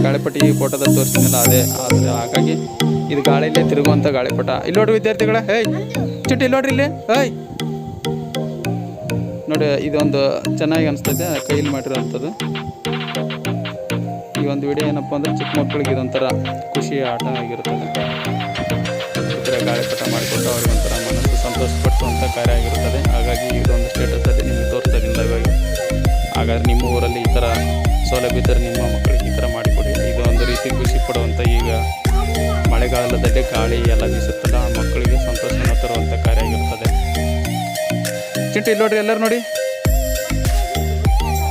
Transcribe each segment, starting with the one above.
ಗಾಳಿಪಟ ಈ ಫೋಟೋದಲ್ಲಿ ತೋರಿಸಿದ್ನಲ್ಲ ಅದೇ. ಆದರೆ ಹಾಗಾಗಿ ಇದು ಗಾಳಿಯಲ್ಲೇ ತಿರುಗುವಂಥ ಗಾಳಿಪಟ. ಇಲ್ಲಿ ನೋಡ್ರಿ ವಿದ್ಯಾರ್ಥಿಗಳ, ಹೇಯ್ ಚಿಟ್ಟು ಇಲ್ಲಿ ನೋಡ್ರಿ ಇಲ್ಲಿ, ಹೇಯ್ ನೋಡಿ. ಇದೊಂದು ಚೆನ್ನಾಗಿ ಅನಿಸ್ತೈತೆ, ಕೈಲಿ ಮಾಡಿರೋವಂಥದ್ದು. ಈ ಒಂದು ವಿಡಿಯೋ ಏನಪ್ಪ ಅಂದರೆ ಚಿಕ್ಕ ಮಕ್ಕಳಿಗೆ ಇದೊಂಥರ ಖುಷಿ ಆಟ ಆಗಿರುತ್ತದೆ. ಈ ಥರ ಗಾಳಿಪಟ ಮಾಡಿಕೊಟ್ಟು ಅವ್ರಿಗೆ ಒಂಥರ ಮನಸ್ಸು ಸಂತೋಷಪಡಿಸುವಂಥ ಕಾರ್ಯ ಆಗಿರುತ್ತದೆ. ಹಾಗಾಗಿ ಇದೊಂದು ಸ್ಟೇಟಸಲ್ಲಿ ನಿಮಗೆ ತೋರಿಸ್ತಾ ಇದ್ದೀನಿ ಲೈವಾಗಿ. ಹಾಗಾದರೆ ನಿಮ್ಮ ಊರಲ್ಲಿ ಈ ಥರ ಸೌಲಭ್ಯ ಇದ್ದರೆ ನಿಮ್ಮ ಮಕ್ಕಳಿಗೆ ಈ ಥರ ಮಾಡಿಕೊಡಿ. ಇದು ಒಂದು ರೀತಿ ಖುಷಿ ಪಡುವಂಥ, ಈಗ ಮಳೆಗಾಲದಲ್ಲಿ ಗಾಳಿ ಎಲ್ಲ ಬೀಸುತ್ತಲ್ಲ, ಮಕ್ಕಳಿಗೆ ಸಂತೋಷವನ್ನು ತರುವಂಥ ಕಾರ್ಯ ಆಗಿರುತ್ತದೆ. ಚಿಂಟು ಇಲ್ಲಿ ನೋಡಿರಿ, ಎಲ್ಲರೂ ನೋಡಿ.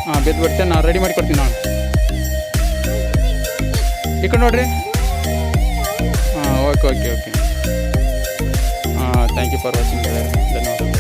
ಹಾಂ, ಬೆದ್ದು ಬಿಡ್ತೇನೆ, ನಾನು ರೆಡಿ ಮಾಡಿಕೊಡ್ತೀನಿ. ನಾನು ಈ ಕಡೆ ನೋಡಿರಿ. ಹಾಂ, ಓಕೆ. ಹಾಂ, ಥ್ಯಾಂಕ್ ಯು ಫಾರ್ ವಾಚಿಂಗ್. ಧನ್ಯವಾದ.